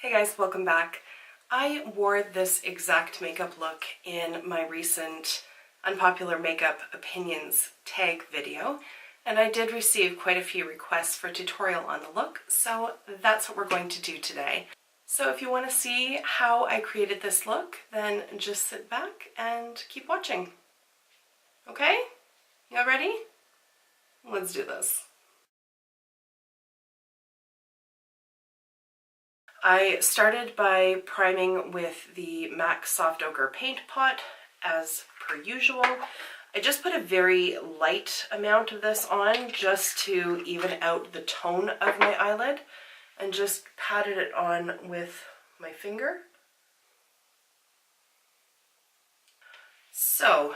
Hey guys, welcome back. I wore this exact makeup look in my recent Unpopular Makeup Opinions tag video, and I did receive quite a few requests for a tutorial on the look, so that's what we're going to do today. So if you want to see how I created this look, then just sit back and keep watching. Okay? Y'all ready? Let's do this. I started by priming with the MAC Soft Ochre Paint Pot, as per usual. I just put a very light amount of this on just to even out the tone of my eyelid, and just patted it on with my finger. So,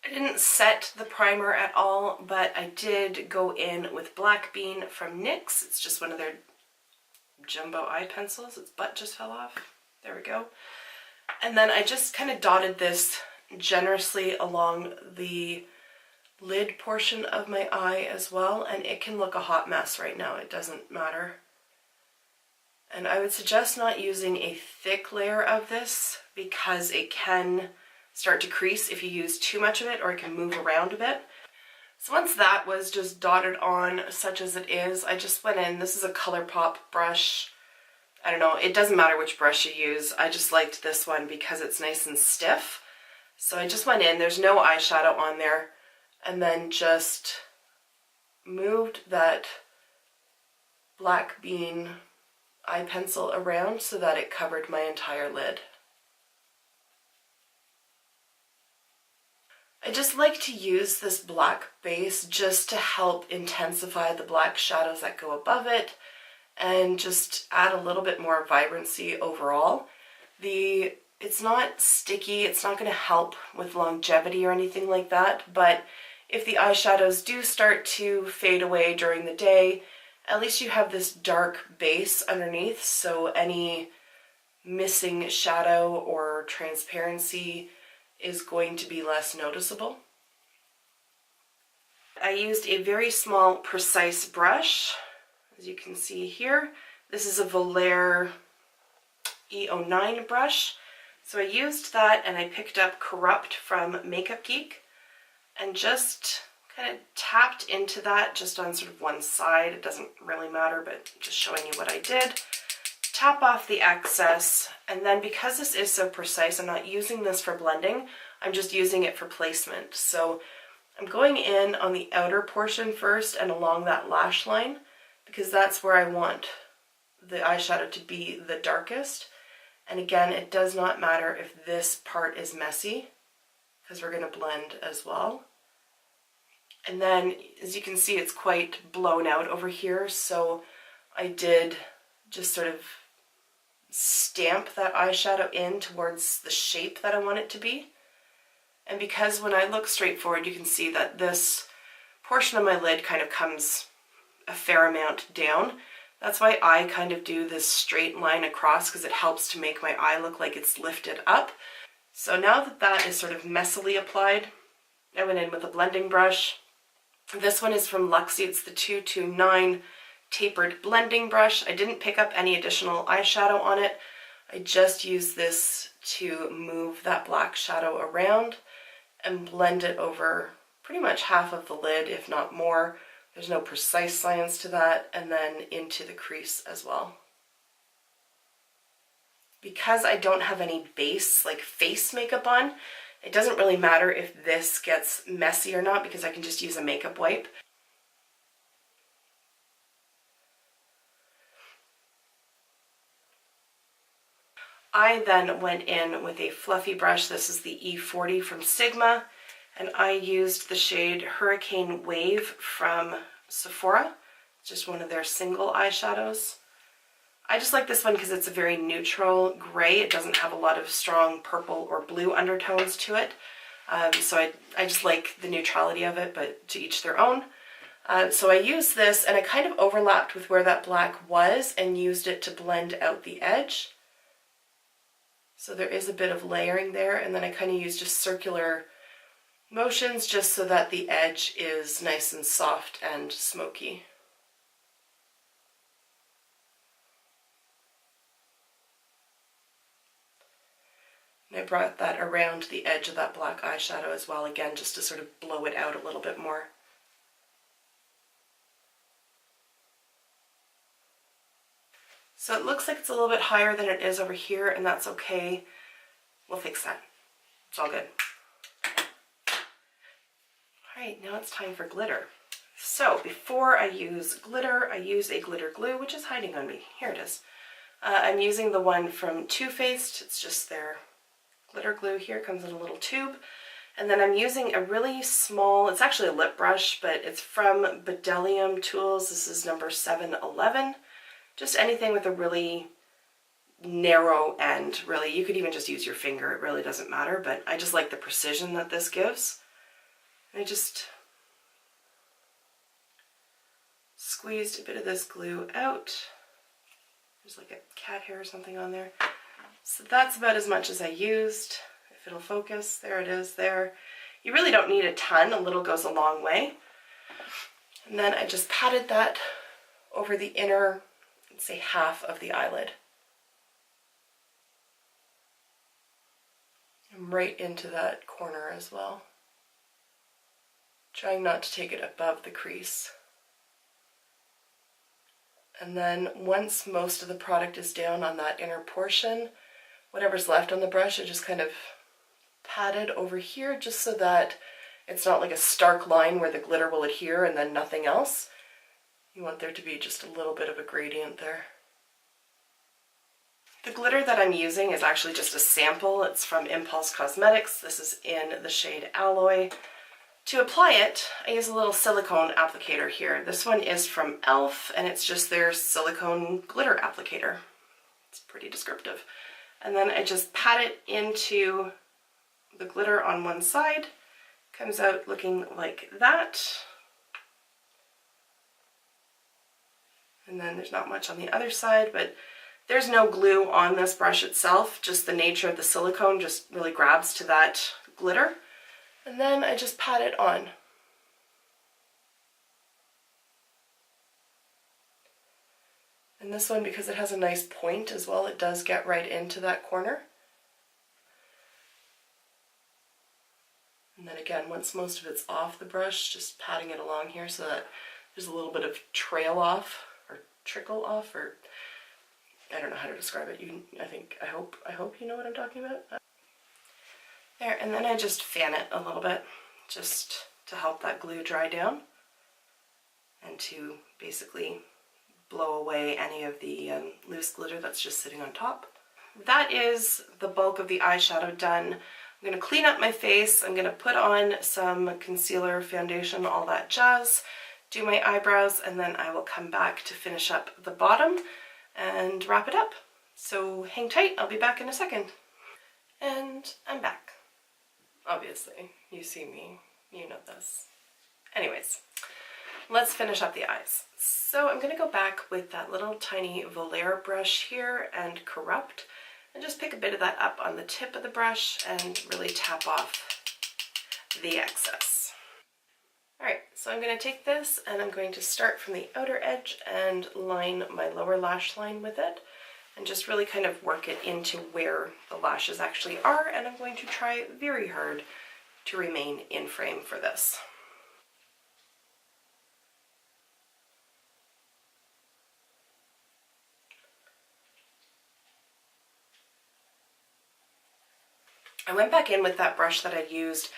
I didn't set the primer at all, but I did go in with Black Bean from NYX. It's just one of their jumbo eye pencils. Its butt just fell off. There we go. And then I just kind of dotted this generously along the lid portion of my eye as well, and it can look a hot mess right now. It doesn't matter. And I would suggest not using a thick layer of this because it can start to crease if you use too much of it, or it can move around a bit. So once that was just dotted on, such as it is, I just went in. This is a ColourPop brush. I don't know, it doesn't matter which brush you use. I just liked this one because it's nice and stiff. So I just went in, there's no eyeshadow on there, and then just moved that Black Bean eye pencil around so that it covered my entire lid. I just like to use this black base just to help intensify the black shadows that go above it and just add a little bit more vibrancy overall. It's not sticky, it's not going to help with longevity or anything like that, but if the eyeshadows do start to fade away during the day, at least you have this dark base underneath, so any missing shadow or transparency is going to be less noticeable. I used a very small, precise brush, as you can see here. This is a Volare E09 brush. So I used that, and I picked up Corrupt from Makeup Geek and just kind of tapped into that just on sort of one side. It doesn't really matter, but just showing you what I did. Tap off the excess, and then because this is so precise, I'm not using this for blending, I'm just using it for placement. So I'm going in on the outer portion first and along that lash line, because that's where I want the eyeshadow to be the darkest. And again, it does not matter if this part is messy, because we're going to blend as well. And then, as you can see, it's quite blown out over here, so I did just sort of stamp that eyeshadow in towards the shape that I want it to be. And because when I look straight forward, you can see that this portion of my lid kind of comes a fair amount down. That's why I kind of do this straight line across, because it helps to make my eye look like it's lifted up. So now that that is sort of messily applied, I went in with a blending brush. This one is from Luxie. It's the 229 tapered blending brush. I didn't pick up any additional eyeshadow on it. I just used this to move that black shadow around and blend it over pretty much half of the lid, if not more. There's no precise science to that, and then into the crease as well. Because I don't have any base, like face makeup on, it doesn't really matter if this gets messy or not, because I can just use a makeup wipe. I then went in with a fluffy brush. This is the E40 from Sigma, and I used the shade Hurricane Wave from Sephora. It's just one of their single eyeshadows. I just like this one because it's a very neutral gray. It doesn't have a lot of strong purple or blue undertones to it. So I just like the neutrality of it, but to each their own. So I used this, and I kind of overlapped with where that black was and used it to blend out the edge. So there is a bit of layering there, and then I kind of use just circular motions just so that the edge is nice and soft and smoky. And I brought that around the edge of that black eyeshadow as well, again, just to sort of blow it out a little bit more. So it looks like it's a little bit higher than it is over here, and that's okay. We'll fix that. It's all good. All right, now it's time for glitter. So before I use glitter, I use a glitter glue, which is hiding on me. Here it is. I'm using the one from Too Faced. It's just their glitter glue here. It comes in a little tube. And then I'm using a really small, it's actually a lip brush, but it's from Bedelium Tools. This is number 711. Just anything with a really narrow end, really. You could even just use your finger. It really doesn't matter, but I just like the precision that this gives. And I just squeezed a bit of this glue out. There's like a cat hair or something on there. So that's about as much as I used. If it'll focus, there it is there. You really don't need a ton, a little goes a long way. And then I just patted that over the inner, let's say half of the eyelid. And right into that corner as well. Trying not to take it above the crease. And then once most of the product is down on that inner portion, whatever's left on the brush, I just kind of pat it over here just so that it's not like a stark line where the glitter will adhere and then nothing else. You want there to be just a little bit of a gradient there. The glitter that I'm using is actually just a sample. It's from Impulse Cosmetics. This is in the shade Alloy. To apply it, I use a little silicone applicator here. This one is from e.l.f. and it's just their silicone glitter applicator. It's pretty descriptive. And then I just pat it into the glitter on one side. Comes out looking like that. And then there's not much on the other side, but there's no glue on this brush itself. Just the nature of the silicone just really grabs to that glitter. And then I just pat it on. And this one, because it has a nice point as well, it does get right into that corner. And then again, once most of it's off the brush, just patting it along here so that there's a little bit of trail off, or trickle off, or I don't know how to describe it. I hope you know what I'm talking about. There, and then I just fan it a little bit, just to help that glue dry down and to basically blow away any of the loose glitter that's just sitting on top. That is the bulk of the eyeshadow done. I'm going to clean up my face. I'm going to put on some concealer, foundation, all that jazz, do my eyebrows, and then I will come back to finish up the bottom and wrap it up. So hang tight, I'll be back in a second. And I'm back. Obviously, you see me, you know this. Anyways, let's finish up the eyes. So I'm going to go back with that little tiny velour brush here and corrupt, and just pick a bit of that up on the tip of the brush and really tap off the excess. Alright, so I'm going to take this and I'm going to start from the outer edge and line my lower lash line with it. And just really kind of work it into where the lashes actually are, and I'm going to try very hard to remain in frame for this. I went back in with that brush that I'd used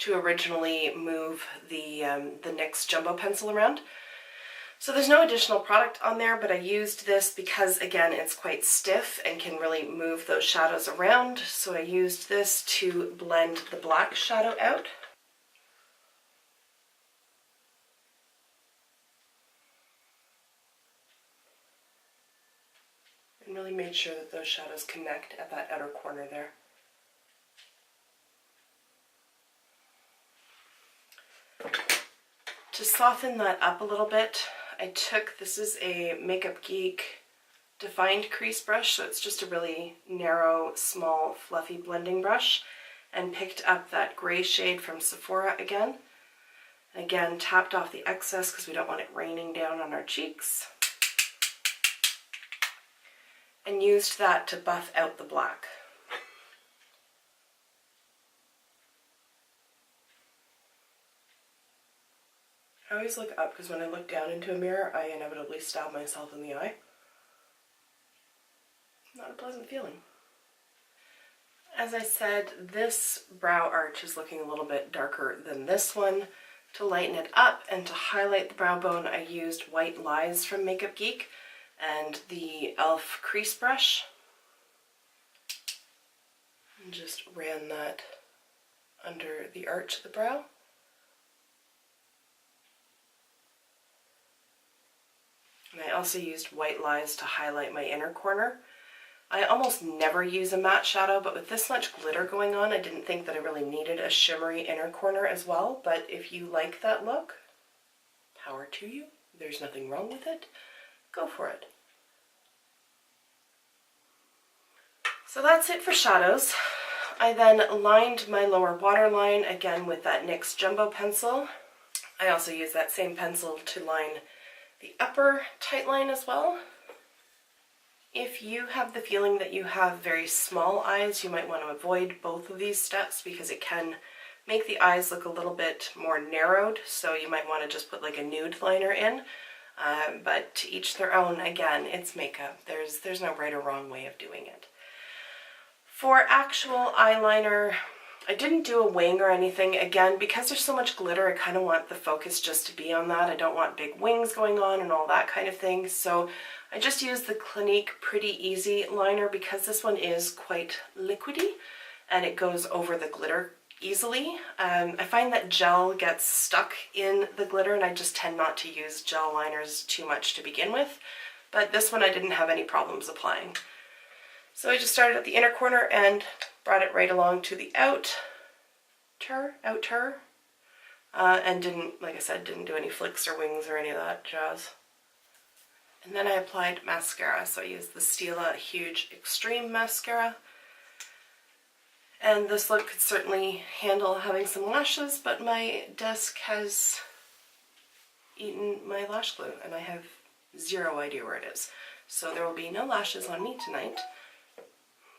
to originally move the NYX Jumbo pencil around. So there's no additional product on there, but I used this because, again, it's quite stiff and can really move those shadows around. So I used this to blend the black shadow out. And really made sure that those shadows connect at that outer corner there. To soften that up a little bit, I took, this is a Makeup Geek defined crease brush, so it's just a really narrow, small, fluffy blending brush, and picked up that gray shade from Sephora again. Again, tapped off the excess because we don't want it raining down on our cheeks. And used that to buff out the black. always look up because when I look down into a mirror, I inevitably stab myself in the eye. Not a pleasant feeling. As I said, this brow arch is looking a little bit darker than this one. To lighten it up and to highlight the brow bone, I used White Lies from Makeup Geek and the e.l.f. crease brush. And just ran that under the arch of the brow. And I also used White Lies to highlight my inner corner. I almost never use a matte shadow, but with this much glitter going on, I didn't think that I really needed a shimmery inner corner as well. But if you like that look, power to you. There's nothing wrong with it. Go for it. So that's it for shadows. I then lined my lower waterline again with that NYX Jumbo pencil. I also used that same pencil to line the upper tight line as well. If you have the feeling that you have very small eyes, you might want to avoid both of these steps because it can make the eyes look a little bit more narrowed, so you might want to just put like a nude liner in. But to each their own. Again, it's makeup. There's no right or wrong way of doing it. For actual eyeliner, I didn't do a wing or anything. Again, because there's so much glitter, I kind of want the focus just to be on that. I don't want big wings going on and all that kind of thing. So I just used the Clinique Pretty Easy liner because this one is quite liquidy and it goes over the glitter easily. I find that gel gets stuck in the glitter and I just tend not to use gel liners too much to begin with. But this one I didn't have any problems applying. So I just started at the inner corner and brought it right along to the outer, and didn't, like I said, didn't do any flicks or wings or any of that jazz. And then I applied mascara, so I used the Stila Huge Extreme Mascara. And this look could certainly handle having some lashes, but my desk has eaten my lash glue, and I have zero idea where it is. So there will be no lashes on me tonight.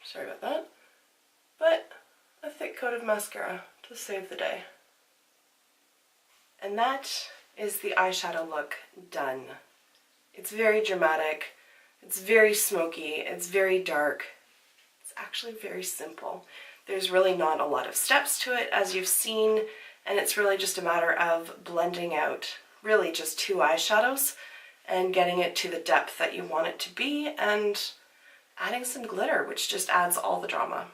Sorry about that. But a thick coat of mascara to save the day. And that is the eyeshadow look done. It's very dramatic, it's very smoky, it's very dark. It's actually very simple. There's really not a lot of steps to it, as you've seen, and it's really just a matter of blending out really just two eyeshadows and getting it to the depth that you want it to be and adding some glitter, which just adds all the drama.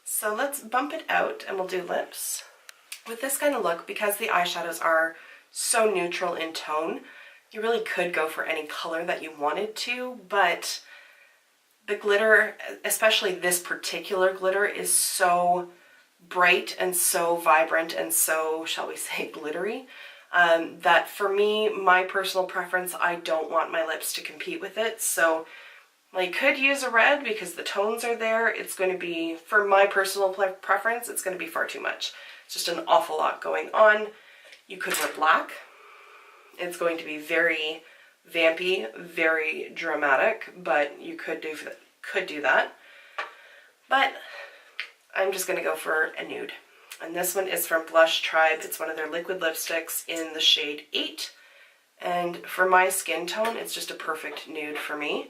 So let's bump it out and we'll do lips. With this kind of look, because the eyeshadows are so neutral in tone, you really could go for any color that you wanted to, but the glitter, especially this particular glitter, is so bright and so vibrant and so, shall we say, glittery, that for me, my personal preference, I don't want my lips to compete with it. So I could use a red because the tones are there. It's going to be, for my personal preference, it's going to be far too much. It's just an awful lot going on. You could wear black. It's going to be very vampy, very dramatic, but you could do that. But I'm just going to go for a nude. And this one is from Blush Tribe. It's one of their liquid lipsticks in the shade 8. And for my skin tone, it's just a perfect nude for me.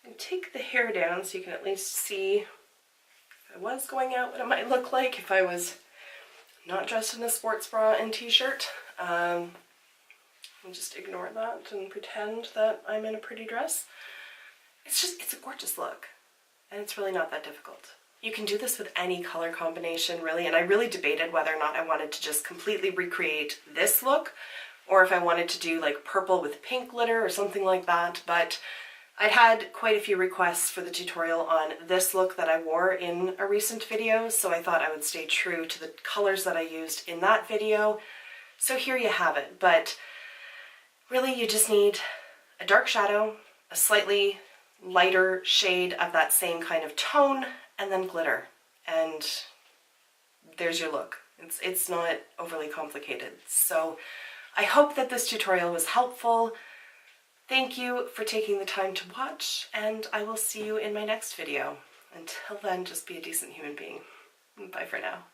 And take the hair down so you can at least see if I was going out what it might look like if I was not dressed in a sports bra and t-shirt. And just ignore that and pretend that I'm in a pretty dress. It's a gorgeous look, and it's really not that difficult. You can do this with any color combination, really, and I really debated whether or not I wanted to just completely recreate this look, or if I wanted to do like purple with pink glitter or something like that, but I'd had quite a few requests for the tutorial on this look that I wore in a recent video, so I thought I would stay true to the colors that I used in that video. So here you have it, but really you just need a dark shadow, a slightly lighter shade of that same kind of tone, and then glitter. And there's your look. It's not overly complicated. So I hope that this tutorial was helpful. Thank you for taking the time to watch, and I will see you in my next video. Until then, just be a decent human being. Bye for now.